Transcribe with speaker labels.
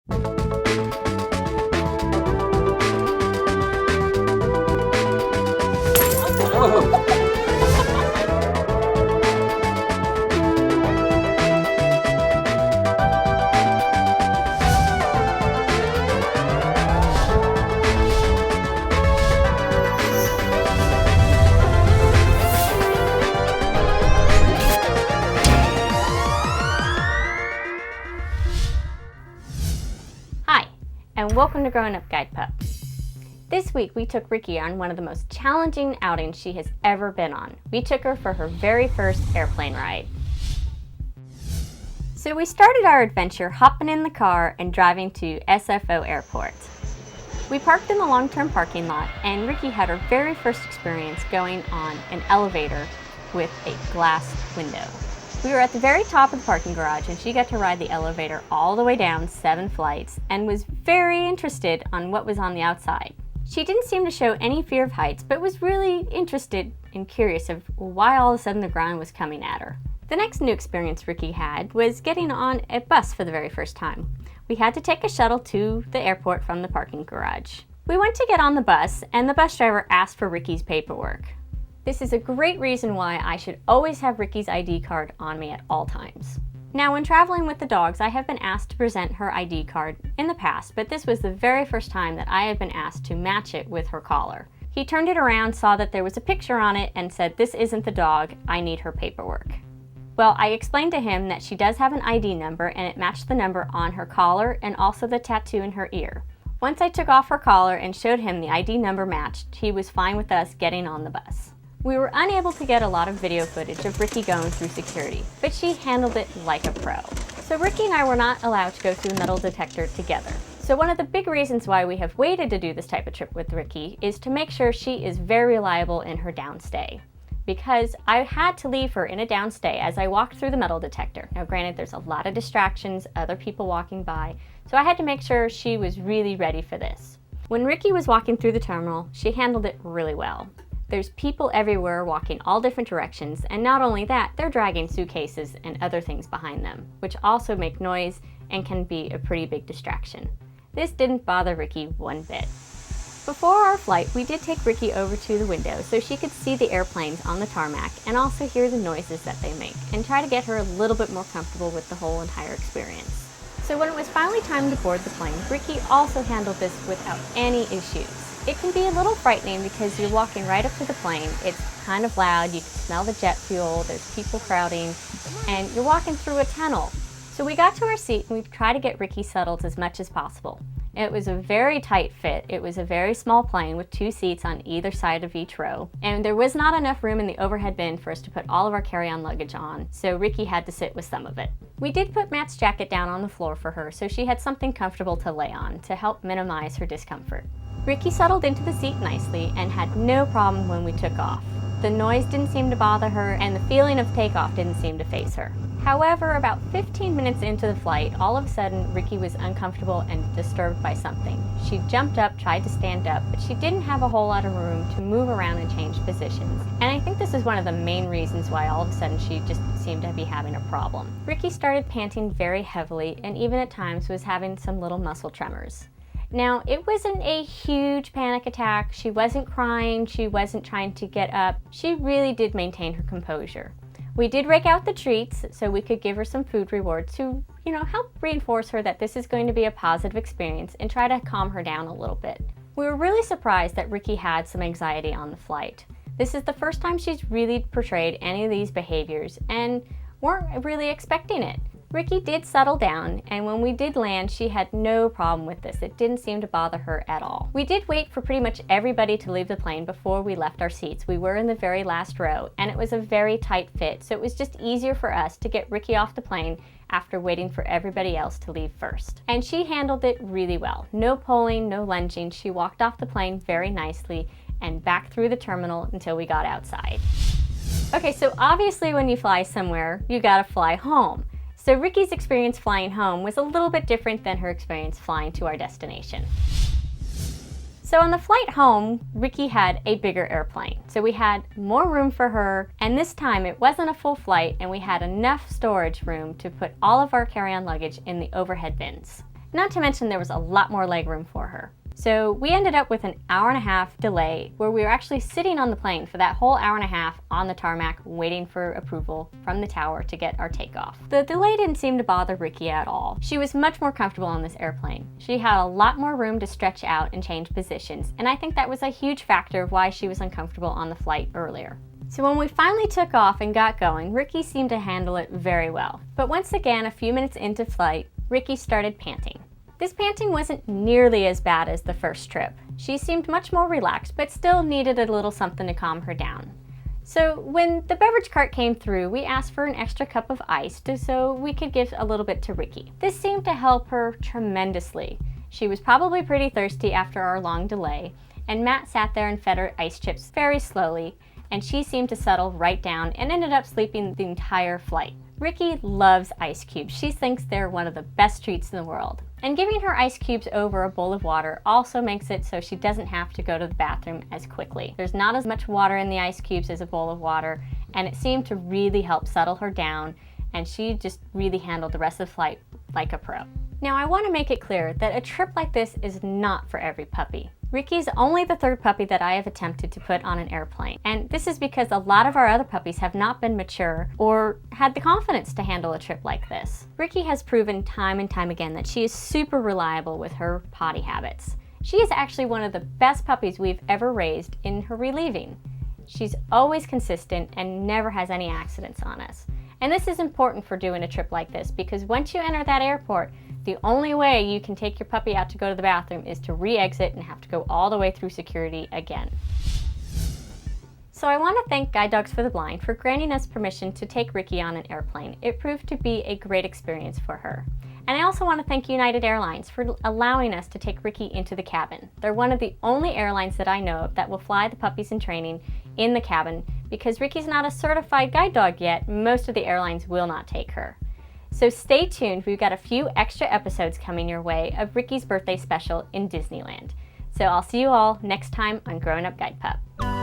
Speaker 1: Oh.
Speaker 2: Hi, and welcome to Growing Up Guide Pup. This week we took Ricky on one of the most challenging outings she has ever been on. We took her for her very first airplane ride. So we started our adventure hopping in the car and driving to SFO Airport. We parked in the long-term parking lot, and Ricky had her very first experience going on an elevator with a glass window. We were at the very top of the parking garage, and she got to ride the elevator all the way down 7 flights and was very interested on what was on the outside. She didn't seem to show any fear of heights, but was really interested and curious of why all of a sudden the ground was coming at her. The next new experience Ricky had was getting on a bus for the very first time. We had to take a shuttle to the airport from the parking garage. We went to get on the bus, and the bus driver asked for Ricky's paperwork. This is a great reason why I should always have Ricky's ID card on me at all times. Now, when traveling with the dogs, I have been asked to present her ID card in the past, but this was the very first time that I had been asked to match it with her collar. He turned it around, saw that there was a picture on it, and said, "This isn't the dog, I need her paperwork." Well, I explained to him that she does have an ID number, and it matched the number on her collar and also the tattoo in her ear. Once I took off her collar and showed him the ID number matched, he was fine with us getting on the bus. We were unable to get a lot of video footage of Ricky going through security, but she handled it like a pro. So Ricky and I were not allowed to go through a metal detector together. So one of the big reasons why we have waited to do this type of trip with Ricky is to make sure she is very reliable in her downstay. Because I had to leave her in a downstay as I walked through the metal detector. Now granted, there's a lot of distractions, other people walking by, so I had to make sure she was really ready for this. When Ricky was walking through the terminal, she handled it really well. There's people everywhere walking all different directions, and not only that, they're dragging suitcases and other things behind them, which also make noise and can be a pretty big distraction. This didn't bother Ricky one bit. Before our flight, we did take Ricky over to the window so she could see the airplanes on the tarmac and also hear the noises that they make, and try to get her a little bit more comfortable with the whole entire experience. So when it was finally time to board the plane, Ricky also handled this without any issues. It can be a little frightening because you're walking right up to the plane, it's kind of loud, you can smell the jet fuel, there's people crowding, and you're walking through a tunnel. So we got to our seat and we tried to get Ricky settled as much as possible. It was a very tight fit. It was a very small plane with 2 seats on either side of each row. And there was not enough room in the overhead bin for us to put all of our carry-on luggage on, so Ricky had to sit with some of it. We did put Matt's jacket down on the floor for her so she had something comfortable to lay on to help minimize her discomfort. Ricky settled into the seat nicely and had no problem when we took off. The noise didn't seem to bother her, and the feeling of takeoff didn't seem to faze her. However, about 15 minutes into the flight, all of a sudden, Ricky was uncomfortable and disturbed by something. She jumped up, tried to stand up, but she didn't have a whole lot of room to move around and change positions. And I think this is one of the main reasons why all of a sudden she just seemed to be having a problem. Ricky started panting very heavily and even at times was having some little muscle tremors. Now, it wasn't a huge panic attack. She wasn't crying. She wasn't trying to get up. She really did maintain her composure. We did rake out the treats so we could give her some food rewards to, help reinforce her that this is going to be a positive experience and try to calm her down a little bit. We were really surprised that Ricky had some anxiety on the flight. This is the first time she's really portrayed any of these behaviors and weren't really expecting it. Ricky did settle down, and when we did land, she had no problem with this. It didn't seem to bother her at all. We did wait for pretty much everybody to leave the plane before we left our seats. We were in the very last row, and it was a very tight fit, so it was just easier for us to get Ricky off the plane after waiting for everybody else to leave first. And she handled it really well. No pulling, no lunging. She walked off the plane very nicely and back through the terminal until we got outside. Okay, so obviously when you fly somewhere, you gotta fly home. So Ricky's experience flying home was a little bit different than her experience flying to our destination. So on the flight home, Ricky had a bigger airplane. So we had more room for her, and this time it wasn't a full flight, and we had enough storage room to put all of our carry-on luggage in the overhead bins. Not to mention there was a lot more legroom for her. So we ended up with an hour-and-a-half delay where we were actually sitting on the plane for that whole hour and a half on the tarmac waiting for approval from the tower to get our takeoff. The delay didn't seem to bother Ricky at all. She was much more comfortable on this airplane. She had a lot more room to stretch out and change positions, and I think that was a huge factor of why she was uncomfortable on the flight earlier. So when we finally took off and got going, Ricky seemed to handle it very well. But once again, a few minutes into flight, Ricky started panting. This panting wasn't nearly as bad as the first trip. She seemed much more relaxed, but still needed a little something to calm her down. So when the beverage cart came through, we asked for an extra cup of ice so we could give a little bit to Ricky. This seemed to help her tremendously. She was probably pretty thirsty after our long delay, and Matt sat there and fed her ice chips very slowly, and she seemed to settle right down and ended up sleeping the entire flight. Ricky loves ice cubes. She thinks they're one of the best treats in the world. And giving her ice cubes over a bowl of water also makes it so she doesn't have to go to the bathroom as quickly. There's not as much water in the ice cubes as a bowl of water, and it seemed to really help settle her down, and she just really handled the rest of the flight like a pro. Now I want to make it clear that a trip like this is not for every puppy. Ricky's only the third puppy that I have attempted to put on an airplane, and this is because a lot of our other puppies have not been mature or had the confidence to handle a trip like this. Ricky has proven time and time again that she is super reliable with her potty habits. She is actually one of the best puppies we've ever raised in her relieving. She's always consistent and never has any accidents on us. And this is important for doing a trip like this because once you enter that airport, the only way you can take your puppy out to go to the bathroom is to re-exit and have to go all the way through security again. So I want to thank Guide Dogs for the Blind for granting us permission to take Ricky on an airplane. It proved to be a great experience for her. And I also want to thank United Airlines for allowing us to take Ricky into the cabin. They're one of the only airlines that I know of that will fly the puppies in training in the cabin. Because Ricky's not a certified guide dog yet, most of the airlines will not take her. So stay tuned, we've got a few extra episodes coming your way of Ricky's birthday special in Disneyland. So I'll see you all next time on Growing Up Guide Pup.